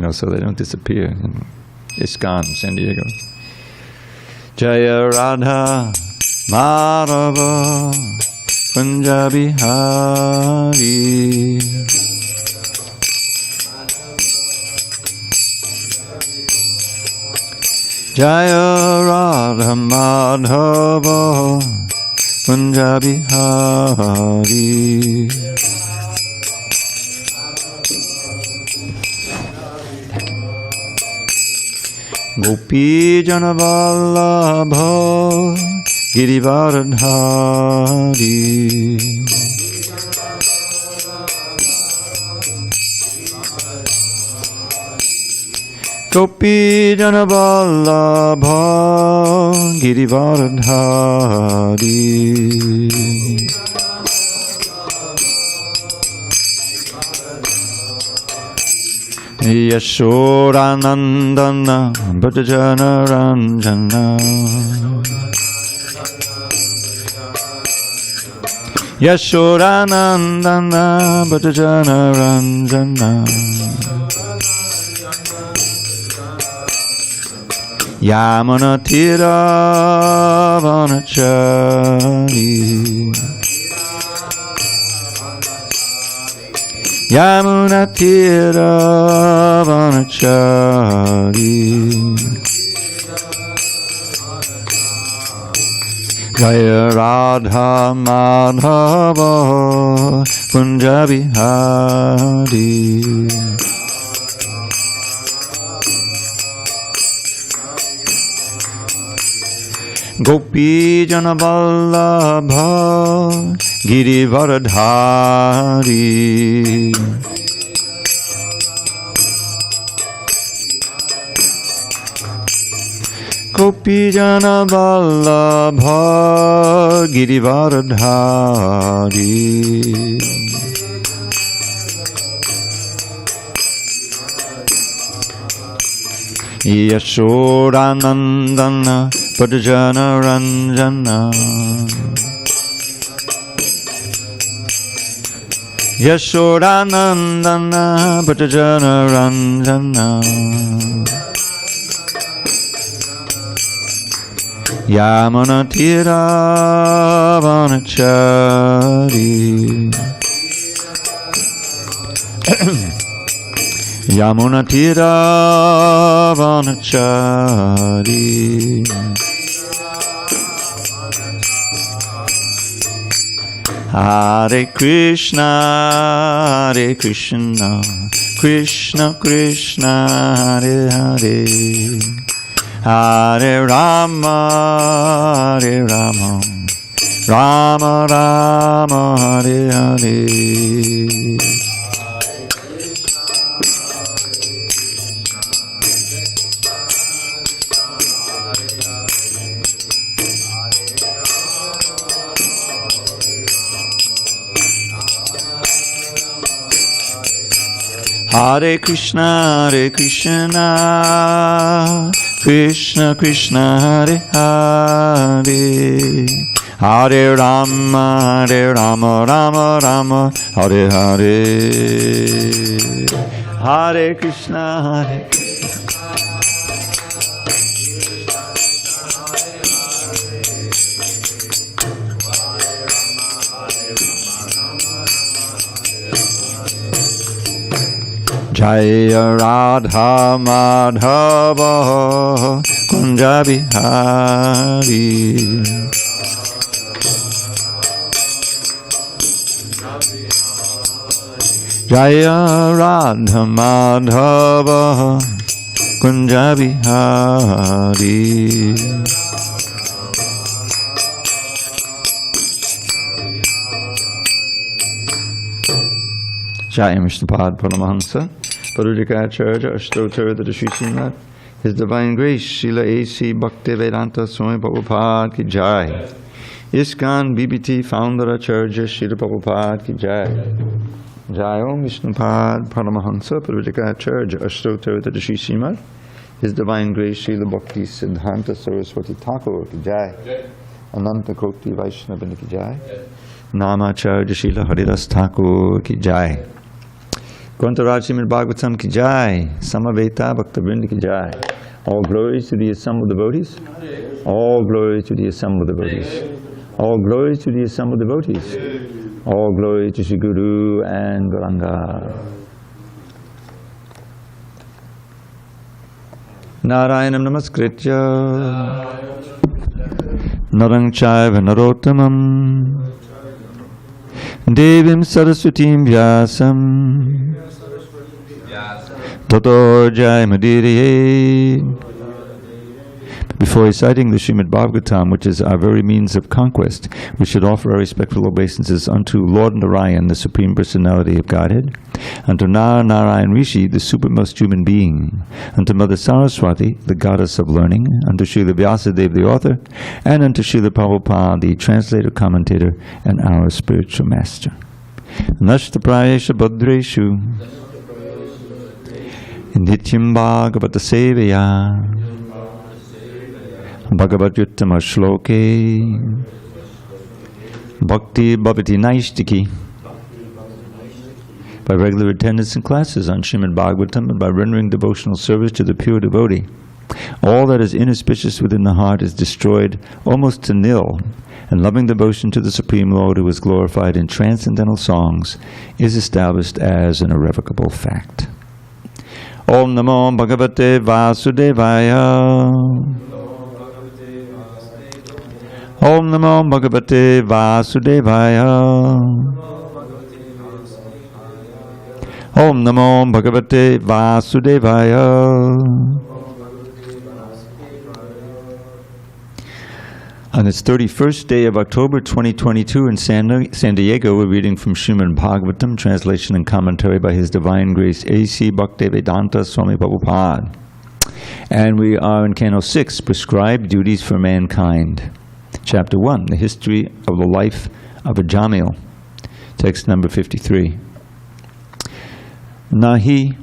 so they don't disappear in ISKCON, San Diego. Jaya Radha Madhava Punjabi Hari. Jaya Radha Madhava Punjabi Hari. Gopi Jana Vallabha Girivardhari. Gopi Jana Vallabha Girivardhari. Yashodanandana Bhajana Ranjana. Yashodanandana Bhajana Ranjana. Yamuna Tira Vanachari. Yamuna Tira Vanachari. Jaya Radha Madhava Punjabi Hari. Gopi Jana Vallabha Girivardhari. Gopi Jana Vallabha Girivardhari. Yashodanandana Bhajana Ranjana. Yashodanandana Bhajana Ranjana. Yamuna Tira Vanachari. Yamuna Tira Vanachari. Hare Krishna, Hare Krishna, Krishna Krishna, Hare Hare, Hare Rama, Hare Rama, Rama Rama, Hare Hare. Hare Krishna, Hare Krishna, Krishna Krishna, Hare Hare, Hare Rama, Hare Rama, Rama Rama, Hare Hare, Hare Krishna, Hare Jaya Radha Madhava Punjabi Hari. Jaya Radha Madhava Punjabi Hari. Jai Vishnupad Paramahansa Parudikacharya Ashtottara Shri Srimad, His Divine Grace Srila A.C. Bhakti Vedanta Swami Prabhupada Ki Jai. ISKCON BBT Founder Acharya Srila Prabhupada Ki Jai. Jai Om Vishnupad Paramahansa Parudikacharya Ashtottara Shri Srimad, His Divine Grace Srila Bhakti Siddhanta Saraswati Thakur Ki Jai. Ananta Koti Vaishnava Ki Jai. Namacharya Srila Haridas Thakur Ki Jai. Grantaraj Srimad Bhagavatam ki jai, Samaveta Bhakta Vrinda ki jai. All glories to the assembled devotees. All glories to the assembled devotees. All glories to the assembled devotees. All glories to Shri Guru and Gauranga. Narayanam Namaskritya Narang Chaiva Narottamam Devim Saraswatim Vyasam Tato Jayamudiriye. Before reciting the Srimad Bhagavatam, which is our very means of conquest, we should offer our respectful obeisances unto Lord Narayan, the Supreme Personality of Godhead, unto Narayan Rishi, the supermost human being, unto Mother Saraswati, the goddess of learning, unto Srila Vyasadeva, the author, and unto Srila Prabhupada, the translator, commentator, and our spiritual master. Nashtaprayesha Bhadreshu Nityam Bhagavata Sevaya Bhagavad-gita Shloke Bhakti Bhavati Naishtiki. By regular attendance in classes on Srimad Bhagavatam and by rendering devotional service to the pure devotee, all that is inauspicious within the heart is destroyed almost to nil, and loving devotion to the Supreme Lord, who is glorified in transcendental songs, is established as an irrevocable fact. Om Namo Bhagavate Vasudevaya. Om Namo Bhagavate Vasudevaya. Om Namo Bhagavate Vasudevaya. On its 31st day of October 2022 in San Diego, we're reading from Srimad Bhagavatam, translation and commentary by His Divine Grace A.C. Bhaktivedanta Swami Prabhupada. And we are in Canto 6, Prescribed Duties for Mankind. Chapter 1, the history of the life of a Jamil. Text number 53. Nahi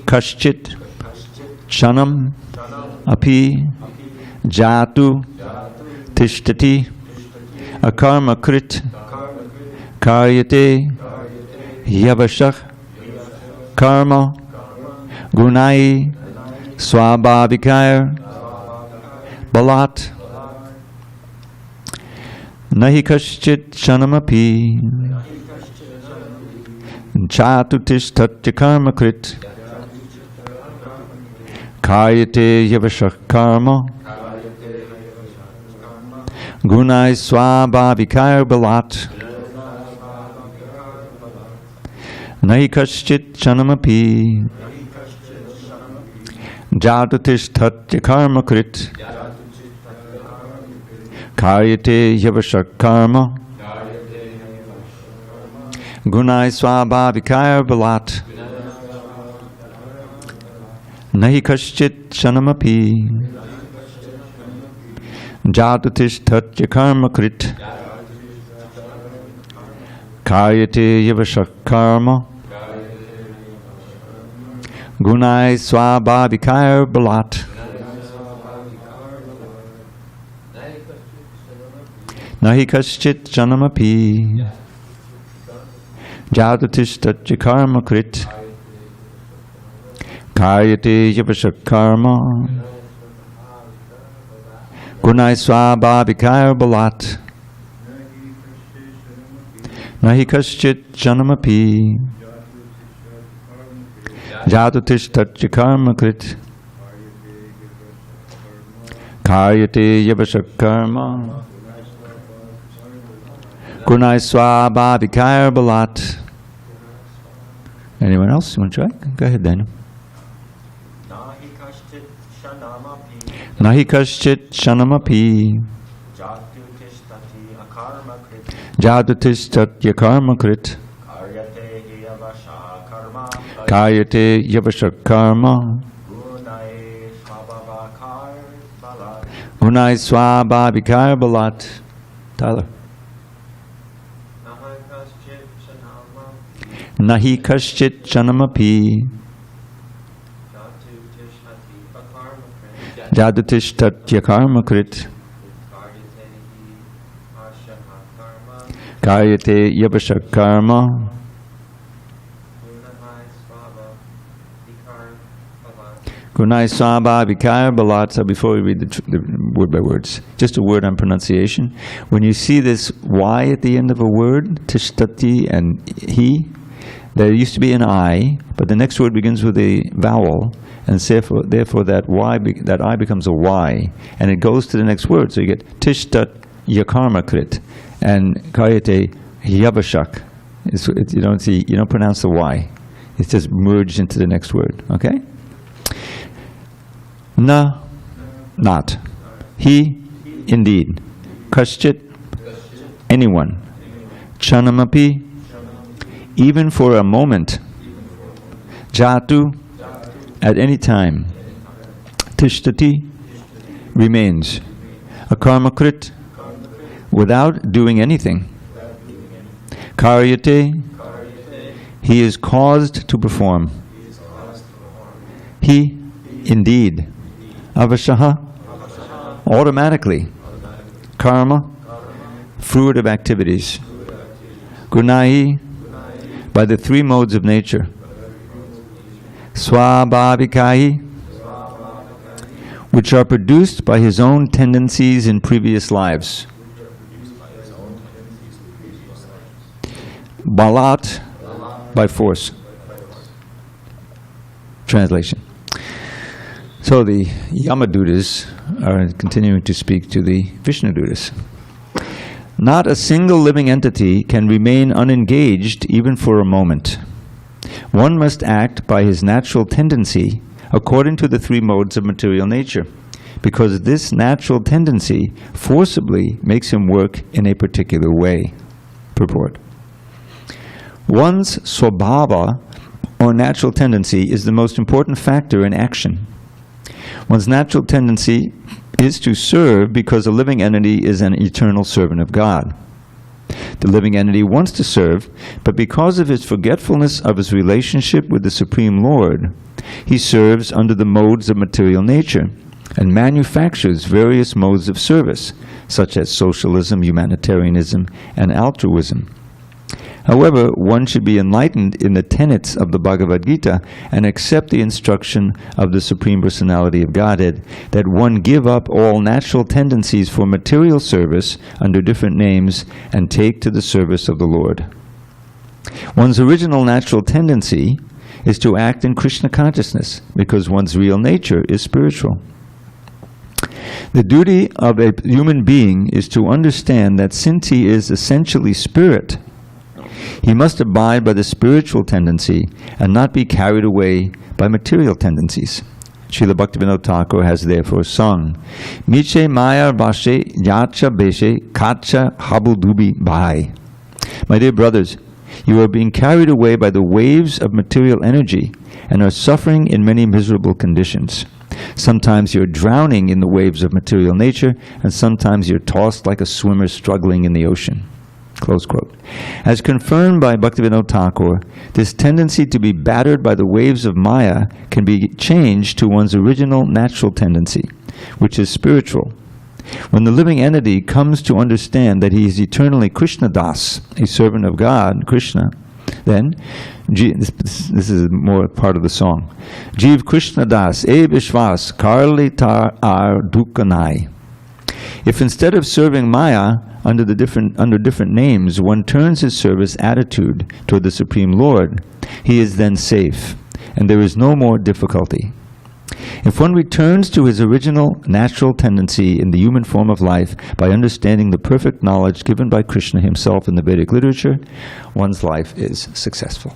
kaschit chanam api jatu tishtati akarma krit karyate yavashak karma gunai swabhavikaya balat. Nahi kaschit chanamapi jatu tishtati karma krit karyate yavashak karma gunai swabhavikaya balat. Nahi kaschit chanamapi jatu tishtati karma krit karyate yavashak karma gunai swabhavikaya balat. Nahi kaschit chanamapi jatu tishtati karma krit karyate yavashak karma gunai swabhavikaya balat. Nahi kaschit janamapi jatu tishtati karma krit karyate yavashak karma gunai swabhavikaya balat. Nahi kaschit janamapi jatu tishtati karma krit karyate yavashak karma gunai swabhavikaya balat. Anyone else? You want to try? Go ahead, Daniel. Nahi kaschit shanamapi jatu tishtati karma krit karyate yavashak karma gunai swabhavikaya balat. Tyler. Nahi kaschit chanamapi jatu tishtati karma krit karyate yavashak karma Gunai Saba Vikar Balata. Before we read the word by words, just a word on pronunciation. When you see this Y at the end of a word, Tishtati and He, there used to be an I, but the next word begins with a vowel, and therefore that Y, that I becomes a Y, and it goes to the next word. So you get Tishtat Yakarmakrit and Kayate Yavashak. You don't pronounce the Y. It's just merged into the next word. Okay? Na, not. He, indeed. Kaschit, anyone. Chanamapi, even for a moment. Jatu, at any time. Tishtati, remains. Akarmakrit, without doing anything. Karyate, he is caused to perform. He, indeed. Avashaha, automatically. Karma, fruit of activities. Gunai, by the three modes of nature. Swabhavikai, which are produced by his own tendencies in previous lives. Balat, by force. Translation. So the Yamadutas are continuing to speak to the Vishnudutas. Not a single living entity can remain unengaged even for a moment. One must act by his natural tendency according to the three modes of material nature, because this natural tendency forcibly makes him work in a particular way. Purport. One's swabhava, or natural tendency, is the most important factor in action. One's natural tendency is to serve because a living entity is an eternal servant of God. The living entity wants to serve, but because of his forgetfulness of his relationship with the Supreme Lord, he serves under the modes of material nature and manufactures various modes of service, such as socialism, humanitarianism, and altruism. However, one should be enlightened in the tenets of the Bhagavad-gita and accept the instruction of the Supreme Personality of Godhead that one give up all natural tendencies for material service under different names and take to the service of the Lord. One's original natural tendency is to act in Krishna consciousness because one's real nature is spiritual. The duty of a human being is to understand that since he is essentially spirit, he must abide by the spiritual tendency and not be carried away by material tendencies. Srila Bhaktivinoda Thakur has therefore sung, Miche Maya Vashe Yacha Beshe Kacha Habudubi Bhai. My dear brothers, you are being carried away by the waves of material energy and are suffering in many miserable conditions. Sometimes you're drowning in the waves of material nature, and sometimes you're tossed like a swimmer struggling in the ocean. Close quote. As confirmed by Bhaktivinoda Thakur, this tendency to be battered by the waves of Maya can be changed to one's original natural tendency, which is spiritual. When the living entity comes to understand that he is eternally Krishna Das, a servant of God, Krishna, then, this is more part of the song, Jeev Krishna Das, E Vishwas, Karli Tar Ar Dukanai. If instead of serving Maya under different names, one turns his service attitude toward the Supreme Lord, he is then safe, and there is no more difficulty. If one returns to his original natural tendency in the human form of life by understanding the perfect knowledge given by Krishna himself in the Vedic literature, one's life is successful.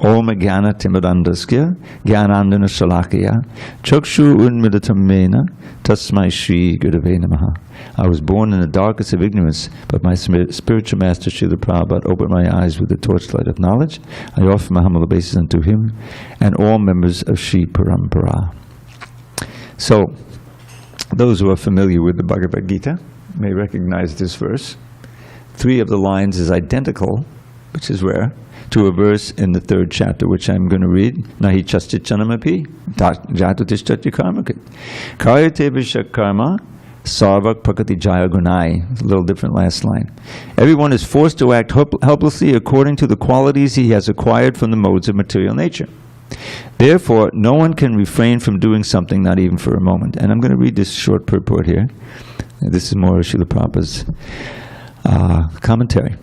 Om Jnana Timidandasya Jnanandana Shalakya Chakshu Unmidatamena Tasmai Shri Gurave Namaha. I was born in the darkest of ignorance, but my spiritual master Srila Prabhupada opened my eyes with the torchlight of knowledge. I offer my humble obeisance unto him and all members of Shri Parampara. So, those who are familiar with the Bhagavad-gita may recognize this verse. 3 of the lines is identical, which is rare, to a verse in the 3rd chapter, which I'm going to read. Nahi chastit chanamapi, jatu tishtati karmakit. Karyate vishak karma, sarvak prakati jaya gunai. It's a little different last line. Everyone is forced to act helplessly according to the qualities he has acquired from the modes of material nature. Therefore, no one can refrain from doing something, not even for a moment. And I'm going to read this short purport here. This is more Srila Prabhupada's commentary.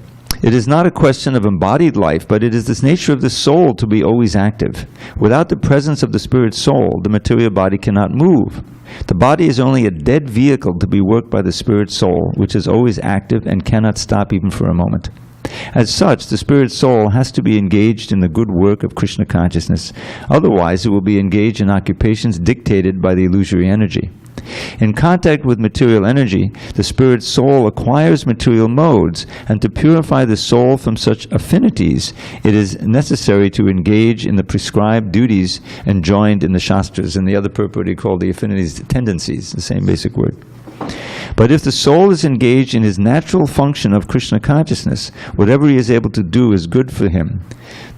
It is not a question of embodied life, but it is this nature of the soul to be always active. Without the presence of the spirit soul, the material body cannot move. The body is only a dead vehicle to be worked by the spirit soul, which is always active and cannot stop even for a moment. As such, the spirit soul has to be engaged in the good work of Krishna consciousness. Otherwise, it will be engaged in occupations dictated by the illusory energy. In contact with material energy, the spirit soul acquires material modes, and to purify the soul from such affinities, it is necessary to engage in the prescribed duties enjoined in the Shastras. And the other purport he called the affinities tendencies, the same basic word. But if the soul is engaged in his natural function of Krishna consciousness, whatever he is able to do is good for him.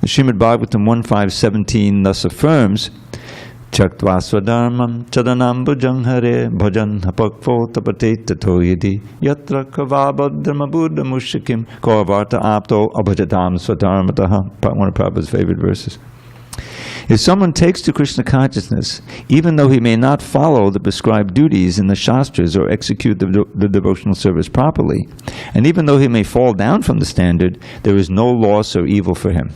The Srimad Bhagavatam 1.5.17 thus affirms, Chaktva swadharmam chadanam bhujang hare bhajan hapakvo tapate tato yadi yatra kavabhadrama buddha mushikim kovarta apto abhajatam swadharmataha. One of Prabhupada's favorite verses. If someone takes to Krishna consciousness, even though he may not follow the prescribed duties in the Shastras or execute the devotional service properly, and even though he may fall down from the standard, there is no loss or evil for him.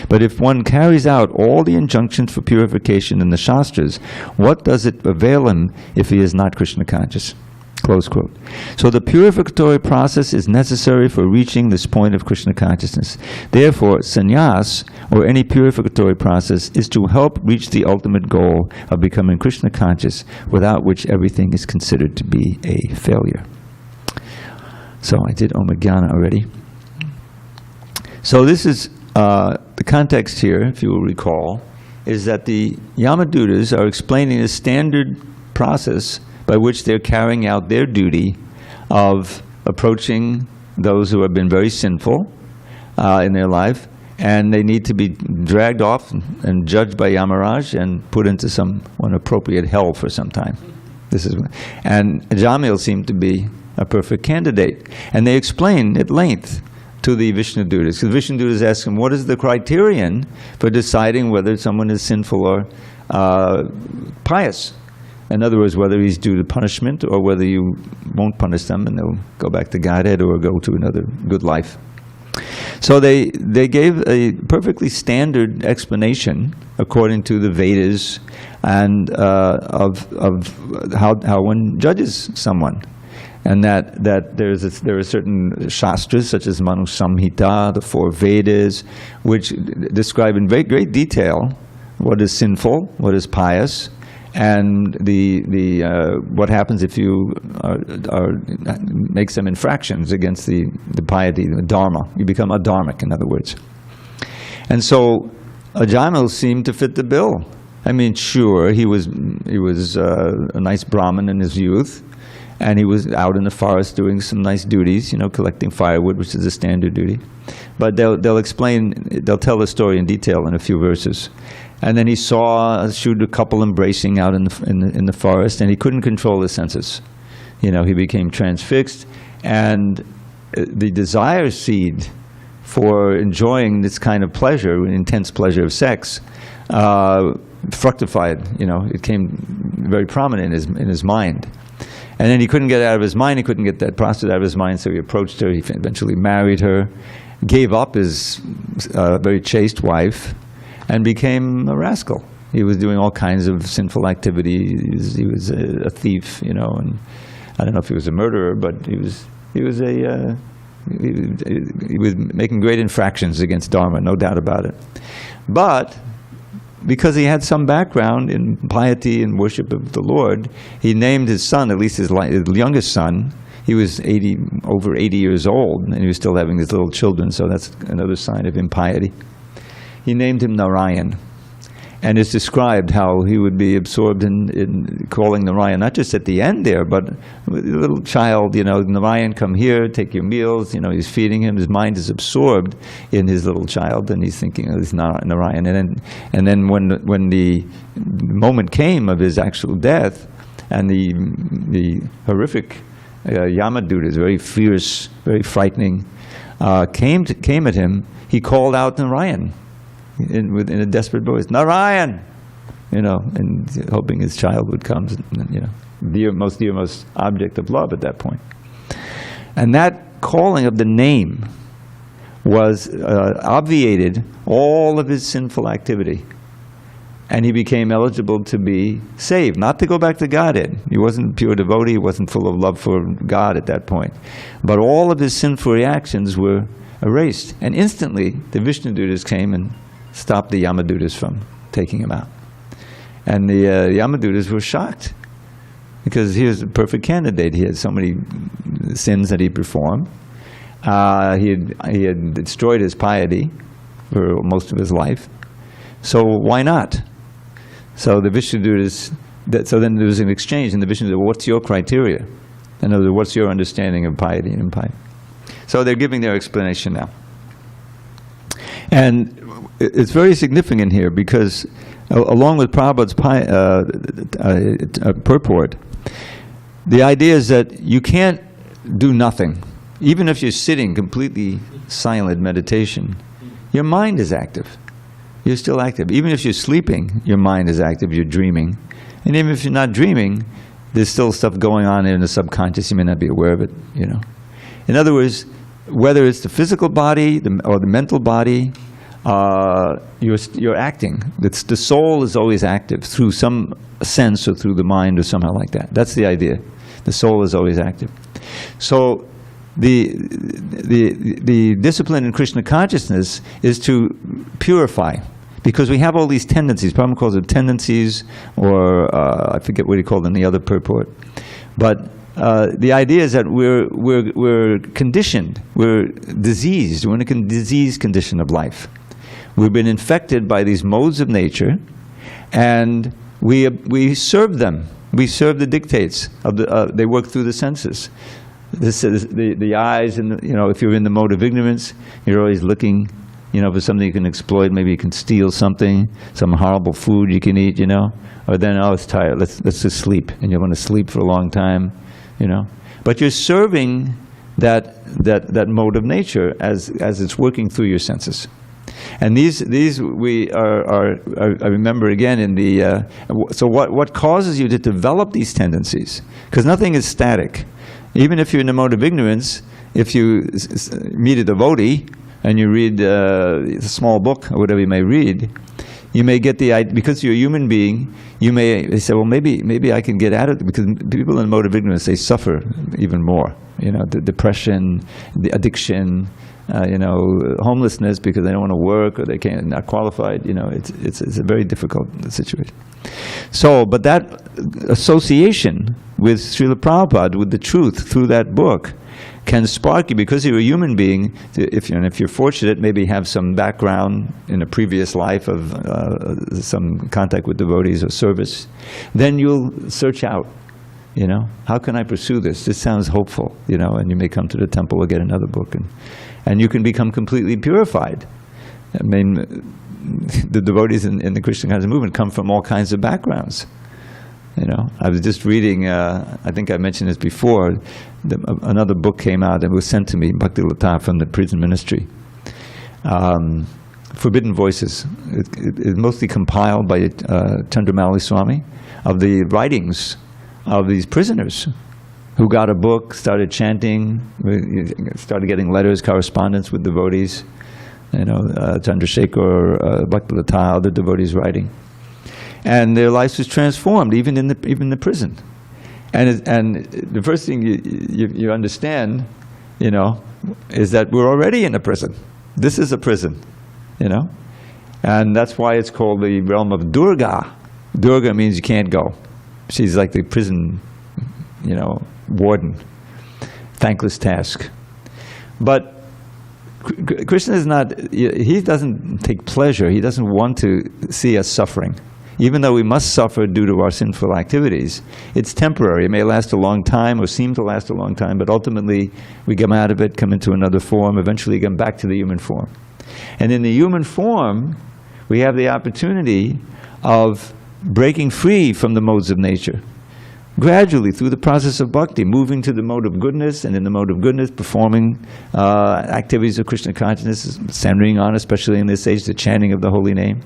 But if one carries out all the injunctions for purification in the Shastras, what does it avail him if he is not Krishna conscious? Close quote. So the purificatory process is necessary for reaching this point of Krishna consciousness. Therefore, sannyas, or any purificatory process, is to help reach the ultimate goal of becoming Krishna conscious, without which everything is considered to be a failure. So I did Om Jnana already. So this is the context here, if you will recall, is that the Yamadutas are explaining a standard process by which they're carrying out their duty of approaching those who have been very sinful in their life, and they need to be dragged off and judged by Yamaraj and put into one appropriate hell for some time. And Jamil seemed to be a perfect candidate. And they explain at length to the Vishnudutas. Because Vishnudutas ask him, what is the criterion for deciding whether someone is sinful or pious? In other words, whether he's due to punishment or whether you won't punish them and they'll go back to Godhead or go to another good life. So they gave a perfectly standard explanation according to the Vedas and of how one judges someone. And that there are certain shastras such as Manu Samhita, the 4 Vedas, which describe in very great detail what is sinful, what is pious, and what happens if you make some infractions against the piety, the dharma. You become adharmic, in other words. And so Ajamil seemed to fit the bill. I mean, sure, he was a nice Brahmin in his youth. And he was out in the forest doing some nice duties, collecting firewood, which is a standard duty. But they'll tell the story in detail in a few verses. And then he saw a couple embracing out in the forest, and he couldn't control his senses. He became transfixed, and the desire seed for enjoying this kind of pleasure, intense pleasure of sex, fructified. It came very prominent in his mind. And then he couldn't get it out of his mind, he couldn't get that prostitute out of his mind, so he approached her, he eventually married her, gave up his very chaste wife, and became a rascal. He was doing all kinds of sinful activities. He was a thief, and I don't know if he was a murderer, but he was making great infractions against Dharma, no doubt about it. But because he had some background in piety and worship of the Lord, he named his son, at least his youngest son. He was over 80 years old, and he was still having his little children, so that's another sign of impiety. He named him Narayan. And it's described how he would be absorbed in calling Narayan, not just at the end there, but with a little child, Narayan, come here, take your meals, he's feeding him, his mind is absorbed in his little child, and he's thinking of this Narayan. And then when the moment came of his actual death, and the horrific Yamadutas, very fierce, very frightening, came at him, he called out Narayan. in a desperate voice, Narayan, and hoping his child would come, the most object of love at that point. And that calling of the name was obviated all of his sinful activity. And he became eligible to be saved, not to go back to Godhead. He wasn't a pure devotee, he wasn't full of love for God at that point. But all of his sinful reactions were erased. And instantly, the Vishnudutas came and stopped the Yamadutas from taking him out. And the Yamadutas were shocked, because he was a perfect candidate. He had so many sins that he performed. He had destroyed his piety for most of his life. So why not? So the Vishnudutas, so then there was an exchange, and the Vishnudutas, what's your criteria? In other words, what's your understanding of piety and impiety? So they're giving their explanation now. And it's very significant here, because along with Prabhupada's purport, the idea is that you can't do nothing. Even if you're sitting completely silent meditation, your mind is active. You're still active. Even if you're sleeping, your mind is active, you're dreaming. And even if you're not dreaming, there's still stuff going on in the subconscious, you may not be aware of it, In other words, whether it's the physical body or the mental body, you're acting. The soul is always active through some sense or through the mind or somehow like that. That's the idea. The soul is always active. So the discipline in Krishna consciousness is to purify, because we have all these tendencies. Prabhupada calls it tendencies, or I forget what he called in the other purport. But the idea is that we're conditioned, we're diseased, we're in a diseased condition of life. We've been infected by these modes of nature, and we serve them. We serve the dictates of they work through the senses. This is the eyes, and if you're in the mode of ignorance, you're always looking, for something you can exploit. Maybe you can steal something, some horrible food you can eat, or then, oh, it's tired, let's just sleep, and you want to sleep for a long time, But you're serving that mode of nature as it's working through your senses. And these we are I remember again in the so what causes you to develop these tendencies? Because nothing is static. Even if you're in the mode of ignorance, if you meet a devotee and you read a small book or whatever you may read, you may get the idea, because you're a human being, they say, well, maybe I can get out of it, because people in the mode of ignorance, they suffer even more. The depression, the addiction, homelessness because they don't want to work or they can't, not qualified. It's a very difficult situation. So, but that association with Srila Prabhupada, with the truth through that book, can spark you, because you're a human being. If you're fortunate, maybe have some background in a previous life of some contact with devotees or service, then you'll search out. How can I pursue this? This sounds hopeful. And you may come to the temple or get another book, and you can become completely purified. I mean, the devotees in the Krishna consciousness movement come from all kinds of backgrounds. I was just reading, I think I mentioned this before, another book came out that was sent to me, Bhakti from the prison ministry. Forbidden Voices. It's mostly compiled by Chandramali Swami, of the writings of these prisoners who got a book, started chanting, started getting letters, correspondence with devotees, Chandrasekhar, Bhakti, other devotees writing. And their lives was transformed, even in the prison. And the first thing you understand, is that we're already in a prison. This is a prison, And that's why it's called the realm of Durga. Durga means you can't go. She's like the prison, warden. Thankless task. But Krishna is not, he doesn't take pleasure, he doesn't want to see us suffering. Even though we must suffer due to our sinful activities, it's temporary. It may last a long time or seem to last a long time, but ultimately we come out of it, come into another form, eventually come back to the human form. And in the human form, we have the opportunity of breaking free from the modes of nature. gradually through the process of bhakti, moving to the mode of goodness, and in the mode of goodness performing activities of Krishna consciousness, centering on, especially in this age, the chanting of the holy name.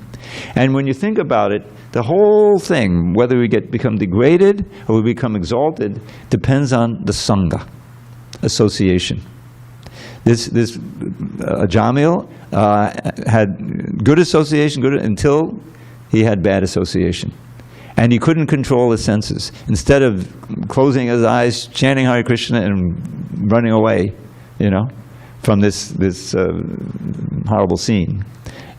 And when you think about it, the whole thing, whether we become degraded or we become exalted, depends on the sangha, association. This Jamil had good association until he had bad association. And he couldn't control his senses. Instead of closing his eyes, chanting Hare Krishna and running away, from this horrible scene,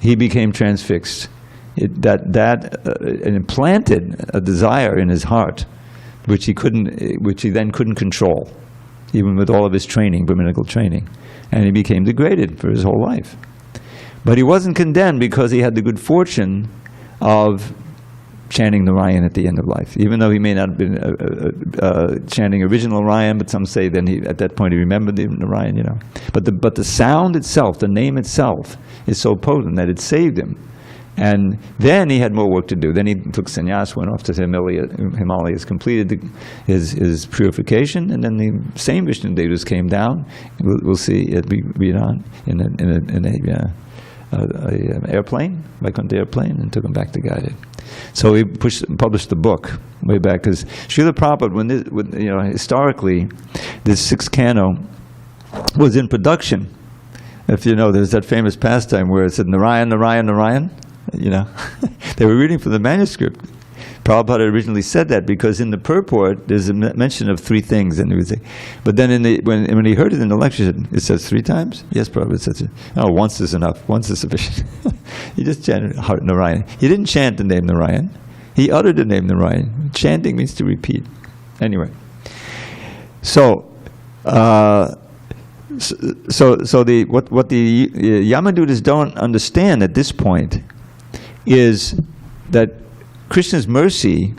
he became transfixed. It implanted a desire in his heart, which he then couldn't control, even with all of his training, Brahminical training, and he became degraded for his whole life. But he wasn't condemned because he had the good fortune of chanting Narayan at the end of life, even though he may not have been chanting original Narayan, but some say then at that point he remembered the Narayan, But the sound itself, the name itself, is so potent that it saved him. And then he had more work to do. Then he took sannyas, went off to the Himalayas, completed his purification, and then the same Vishnu Devas came down. We'll see it read on in an airplane, Vaikuntha airplane, and took him back to Guided. So he published the book way back, because Srila Prabhupada, historically, this sixth canto was in production. If you know, there's that famous pastime where it said Narayan, Narayan, Narayan. They were reading from the manuscript. Prabhupada originally said that because in the purport there's a mention of three things, and he would say, but then when he heard it in the lecture, it says three times. Yes, Prabhupada says it. Oh, once is enough. Once is sufficient. He just chanted Narayan. He didn't chant the name Narayan. He uttered the name Narayan. Chanting means to repeat. Anyway, so what the Yamadutas don't understand at this point is that Krishna's mercy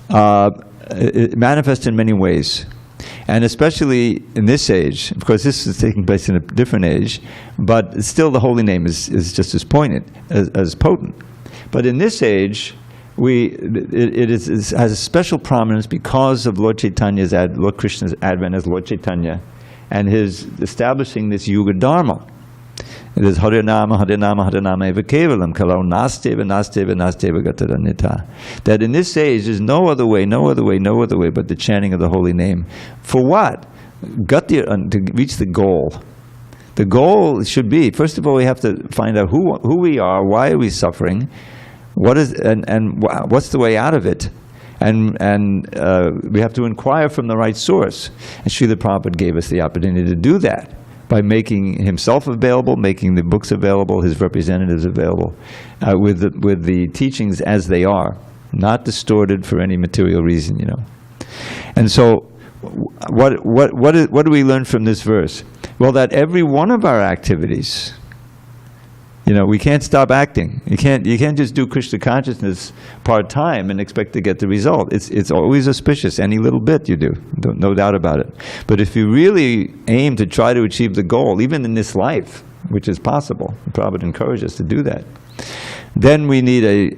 manifests in many ways, and especially in this age. Of course, this is taking place in a different age, but still the holy name is just as poignant, as potent. But in this age, it has a special prominence because of Lord Krishna's advent as Lord Chaitanya, and his establishing this Yuga Dharma. It is Hare Nama, Hare Nama, Hare Nama eva kevalam, kalau nasteva, nasteva, nasteva gataranyata. That in this age, there's no other way but the chanting of the holy name. For what? To reach the goal. The goal should be, first of all, we have to find out who we are, why are we suffering, what's the way out of it. And we have to inquire from the right source. And Srila Prabhupada gave us the opportunity to do that by making himself available, making the books available, his representatives available, with the teachings as they are, not distorted for any material reason, And so, what do we learn from this verse? Well, that every one of our activities, we can't stop acting. You can't just do Krishna consciousness part-time and expect to get the result. It's always auspicious, any little bit you do, no doubt about it. But if you really aim to try to achieve the goal, even in this life, which is possible, Prabhupada encouraged us to do that, then we need a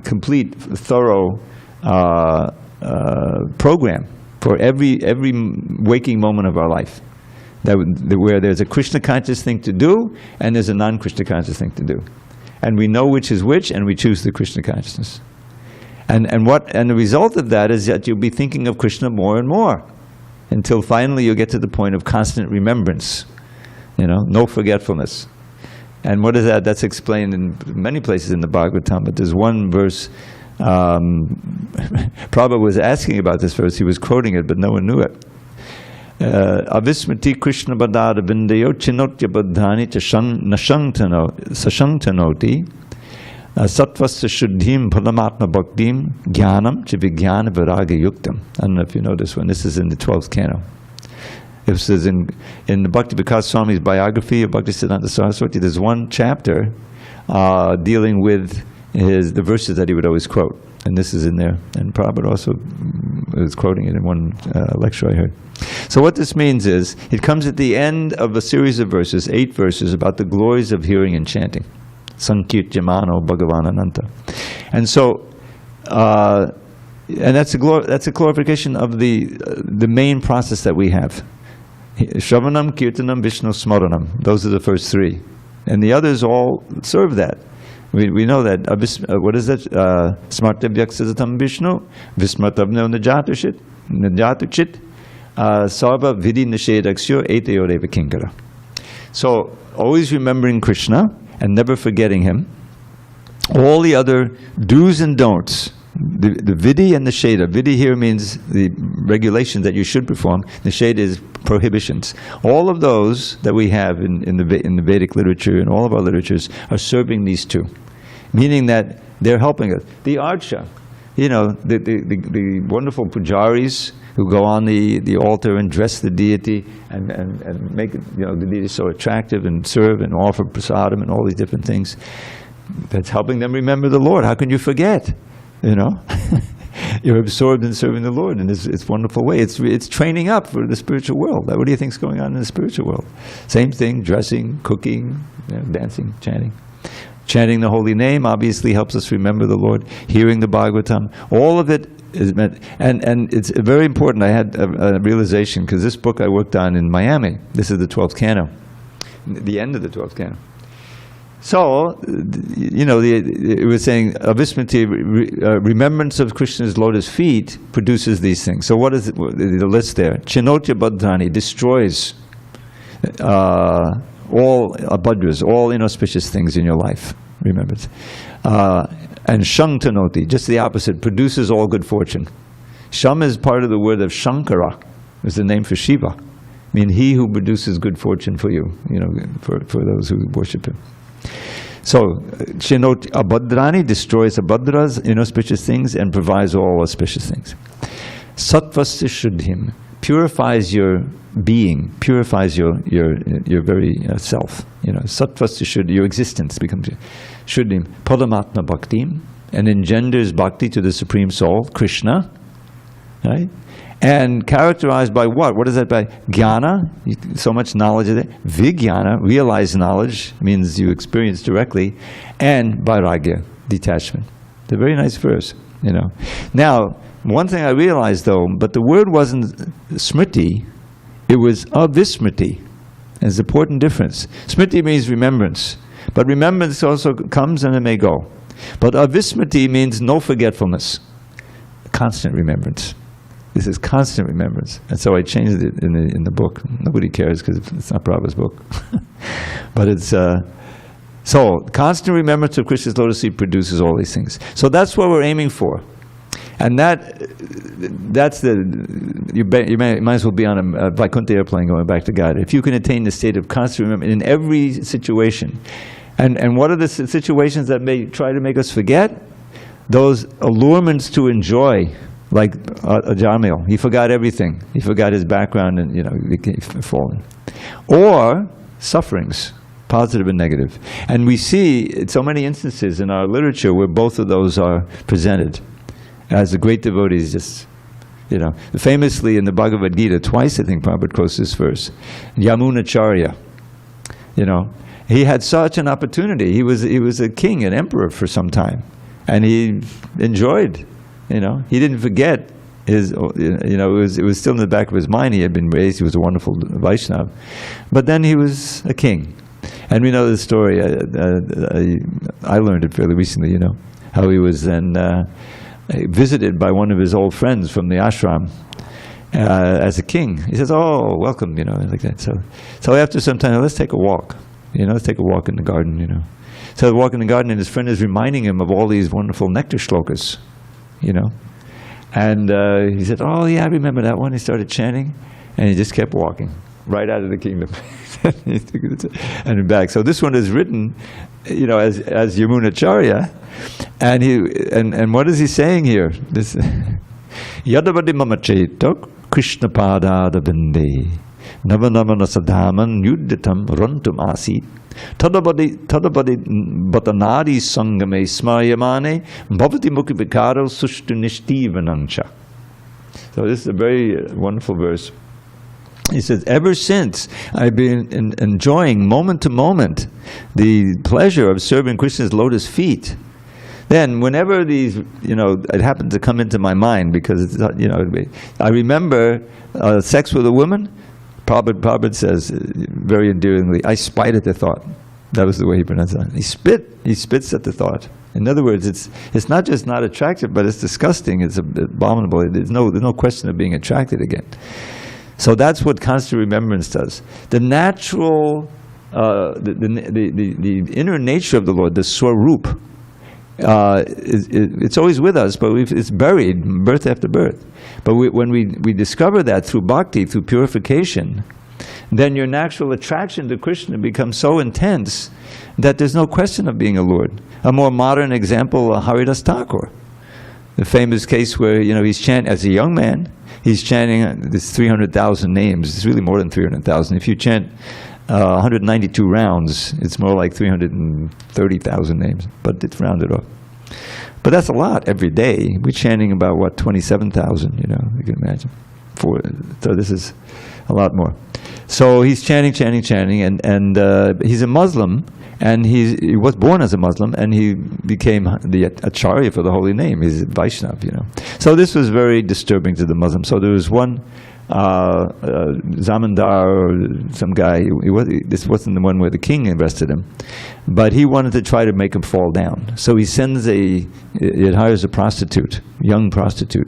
complete, thorough program for every waking moment of our life. Where there's a Krishna conscious thing to do and there's a non-Krishna conscious thing to do, and we know which is which, and we choose the Krishna consciousness. And the result of that is that you'll be thinking of Krishna more and more, until finally you get to the point of constant remembrance, no forgetfulness. And what is that? That's explained in many places in the Bhagavatam. But there's one verse. Prabhupada was asking about this verse. He was quoting it, but no one knew it. Avismati Krishna Badada Vindayo Chinotya Badhani Sashangtanoti Sattvasya Shuddhim Palamatma Bhaktim Jnanam Chivijnana Viraga Yuktam. I don't know if you know this one. This is in the 12th canto. It says in the Bhakti Vikas Swami's biography of Bhaktisiddhanta Saraswati, there's one chapter dealing with the verses that he would always quote. And this is in there. And Prabhupada also was quoting it in one lecture I heard. So what this means is, it comes at the end of a series of verses, 8 verses, about the glories of hearing and chanting. Sankirtyamano Bhagavan Ananta. And so, and that's a glorification of the main process that we have. Shravanam, Kirtanam, Vishnu Smaranam. Those are the first three. And the others all serve that. We know that. What is that? Smarta Vyaksatam Vishnu, Vismatavno Najatuchit, Sarva Vidi Nishedaksyo, Eteyoreva Kinkara. So, always remembering Krishna and never forgetting him. All the other do's and don'ts, the Vidi and the Sheda. Vidi here means the regulations that you should perform. The Sheda is prohibitions. All of those that we have in the Vedic literature and all of our literatures are serving these two. Meaning that they're helping us. The Archa, the wonderful pujaris who go on the altar and dress the deity and make it, the deity so attractive and serve and offer prasadam and all these different things. That's helping them remember the Lord. How can you forget? You're absorbed in serving the Lord in this wonderful way. It's training up for the spiritual world. What do you think is going on in the spiritual world? Same thing, dressing, cooking, dancing, chanting. Chanting the holy name obviously helps us remember the Lord. Hearing the Bhagavatam, all of it is meant, and it's very important. I had a realization, because this book I worked on in Miami. This is the 12th canto, the end of the 12th canto. So, it was saying, avismati, remembrance of Krishna's lotus feet produces these things. So what is it, the list there? Chinotya Badrani, destroys all abhadras, all inauspicious things in your life. Remember it. And Shangtanoti, just the opposite, produces all good fortune. Sham is part of the word of Shankara, is the name for Shiva. I mean, he who produces good fortune for you, for those who worship him. So, Chinoti Abhadrani destroys abhadras, inauspicious things, and provides all auspicious things. Sattvasya Shuddhim purifies your being, purifies your very self. Sattvasya Shuddhi, your existence becomes Shuddhim. Padamatma Bhaktim, and engenders bhakti to the Supreme Soul, Krishna. Right? And characterized by what? What is that by? Jnana, so much knowledge of it. Vijnana, realized knowledge, means you experience directly. And vairagya, detachment. It's a very nice verse, Now, one thing I realized though, but the word wasn't smriti, it was avismriti. There's an important difference. Smriti means remembrance. But remembrance also comes and it may go. But avismriti means no forgetfulness. Constant remembrance. This is constant remembrance. And so I changed it in the book. Nobody cares because it's not Prabhupada's book. But it's, so constant remembrance of Krishna's lotus feet produces all these things. So that's what we're aiming for. And that's you might as well be on a Vaikuntha airplane going back to God. If you can attain the state of constant remembrance in every situation. And what are the situations that may try to make us forget? Those allurements to enjoy. Like Ajamil, he forgot everything. He forgot his background and, he became fallen. Or sufferings, positive and negative. And we see so many instances in our literature where both of those are presented. As the great devotees just, famously in the Bhagavad-gita, twice I think Prabhupada quotes this verse, Yamunacharya, he had such an opportunity. He was a king, an emperor for some time. And he enjoyed. He didn't forget his, it was still in the back of his mind. He had been raised, he was a wonderful Vaishnava. But then he was a king. And we know the story, I learned it fairly recently, how he was then visited by one of his old friends from the ashram as a king. He says, oh, welcome, like that. So after some time, let's take a walk, let's take a walk in the garden, So they walk in the garden and his friend is reminding him of all these wonderful nectar shlokas. And he said, oh yeah, I remember that one. He started chanting, and he just kept walking right out of the kingdom and back. So this one is written, as Yamunacharya, and what is he saying here? This Yadavadi mamacheto Krishna padada binde navanamana sadhaman yuddhatam rantum asit Tadabadi batanadi sangame smayamane bhavati mukhi vikaro sushtu nishtivanancha. So this is a very wonderful verse. He says, ever since I've been enjoying moment to moment the pleasure of serving Krishna's lotus feet, Then, whenever these, it happened to come into my mind, because, I remember sex with a woman, Prabhupada says, very endearingly, I spite at the thought. That was the way he pronounced it. He spits at the thought. In other words, it's not just not attractive, but it's disgusting, it's abominable. There's no question of being attracted again. So that's what constant remembrance does. The natural, the inner nature of the Lord, the Swarup, it's always with us, but it's buried birth after birth. But when we discover that through bhakti, through purification, then your natural attraction to Krishna becomes so intense that there's no question of being allured. A more modern example, Haridas Thakur, the famous case where he's chanting as a young man. He's chanting this 300,000 names. It's really more than 300,000. If you chant 192 rounds, it's more like 330,000 names, but it's rounded off. But that's a lot every day. We're chanting about, 27,000, you can imagine. So this is a lot more. So he's chanting, and he's a Muslim, and he was born as a Muslim, and he became the Acharya for the holy name. He's a Vaishnav, So this was very disturbing to the Muslims. So there was one Zamindar, or some guy, this wasn't the one where the king arrested him, but he wanted to try to make him fall down. So he sends he hires a prostitute, young prostitute,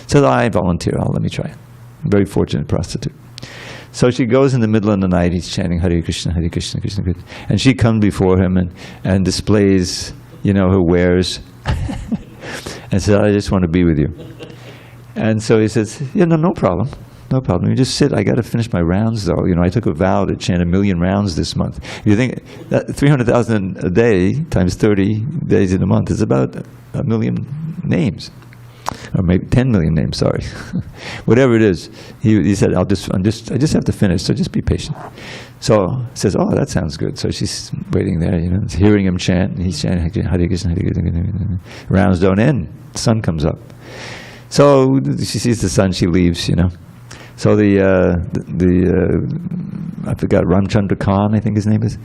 Says, I volunteer, let me try it. Very fortunate prostitute. So she goes in the middle of the night, he's chanting Hare Krishna, Krishna Krishna. And she comes before him and displays, her wares. And says, I just want to be with you. And so he says, no problem. No problem. You just sit. I got to finish my rounds, though. I took a vow to chant 1,000,000 rounds this month. You think that 300,000 a day times 30 days in a month is about 1,000,000 names. Or maybe 10 million names, sorry. Whatever it is, he said, I just have to finish, so just be patient. So he says, oh, that sounds good. So she's waiting there, hearing him chant, and he's chanting, Hare Krishna, Hare Krishna. Rounds don't end. The sun comes up. So she sees the sun, she leaves, So I forgot, Ramchandra Khan, I think his name is.